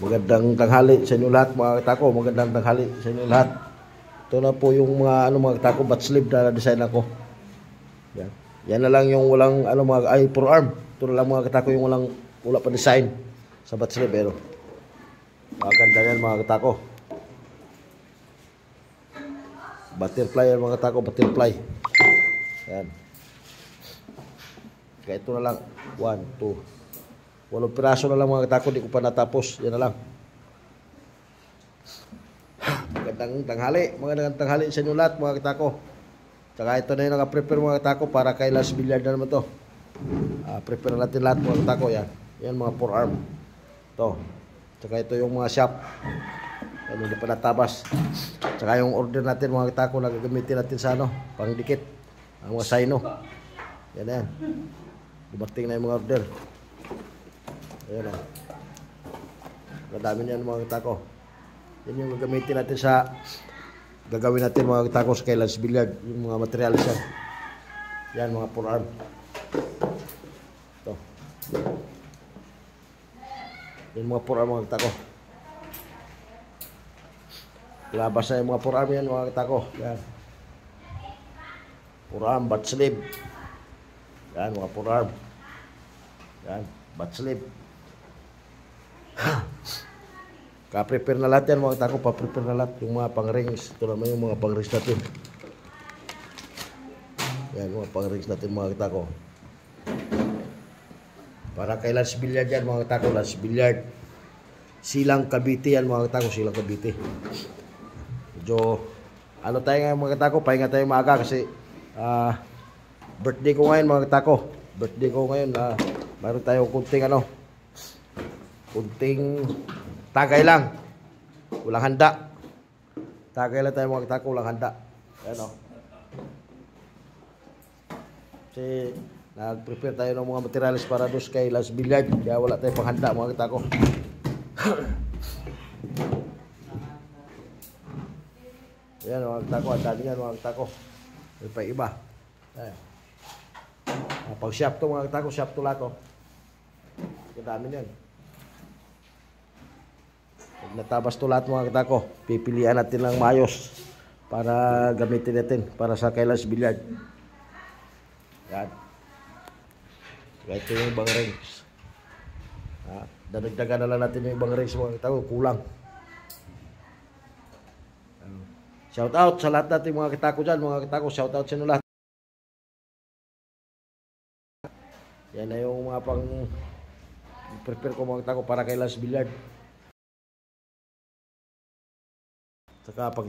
Magandang tanghali sa inyo lahat mga katako. Magandang tanghali sa inyo lahat. Ito na po yung mga katako bat sleeve na design ako. Yan. Yan na lang yung walang forearm. Ito na lang mga katako yung wala pa design sa bat sleeve pero maganda yan mga katako. Butterfly yan mga katako, butterfly. Yan. Kaya ito na lang 1, 2 8 piraso na lang mga katako, di ko pa natapos. Yan na lang. Magandang tanghali sa inyo lahat mga katako. Tsaka ito na yung naka-prepare mga katako para kay last billiard na naman to. Prepare natin lahat mga katako. Yan. Yan mga forearm. Ito. Tsaka ito yung mga shop. Yan, hindi pa natabas. Tsaka yung order natin mga katako na gagamitin natin sa pang dikit. Ang mga sino. Yan na yan. Dumating na yung mga order. Ayan o. Madami niyan mga katako. Yan yung gagamitin natin gagawin natin mga katako sa kailan's billiard. Yung mga materials yan. Yan mga forearm. Ito. Yan mga forearm mga katako. Labas na yung mga forearm yan mga katako. Yan. Forearm, bat sleeve. Yan mga forearm. Yan, bat sleeve. Ka-prepare na lahat yan mga katako, pa-prepare na lahat yung mga pang-rings. Ito naman yung mga pang-rings natin. Yan, mga pang-rings natin mga katako. Para kay last billiard yan mga katako, last billiard. Silang Cavite yan mga katako, Silang Cavite. Medyo, tayo ngayon mga katako, pahinga tayo maaga kasi birthday ko ngayon mga katako. Birthday ko ngayon, mayroon tayong kunting tagay lang. Walang handa. Tagay lang tayo mga katako, walang handa. Ayan o. Kasi nag-prepare tayo ng mga materials para dos kay last billiard. Kaya wala tayong panghanda mga katako. Ayan mga katako, ang dami yan mga katako. May pa iba. Ayan. Pag shop to mga katako, shop to lahat o. Ang dami yan. Pag natabas to lahat mga katako, pipilian natin lang maayos para gamitin natin para sa kailas billiard. Yan. Ito yung ibang rings. Dadagdagan na lang natin yung ibang rings mga katako, kulang. Shout out sa lahat natin mga katako dyan mga katako, shout out sa inyo lahat. Yan na yung mga pang prepare ko mga katako para kay last billiard. Saka pag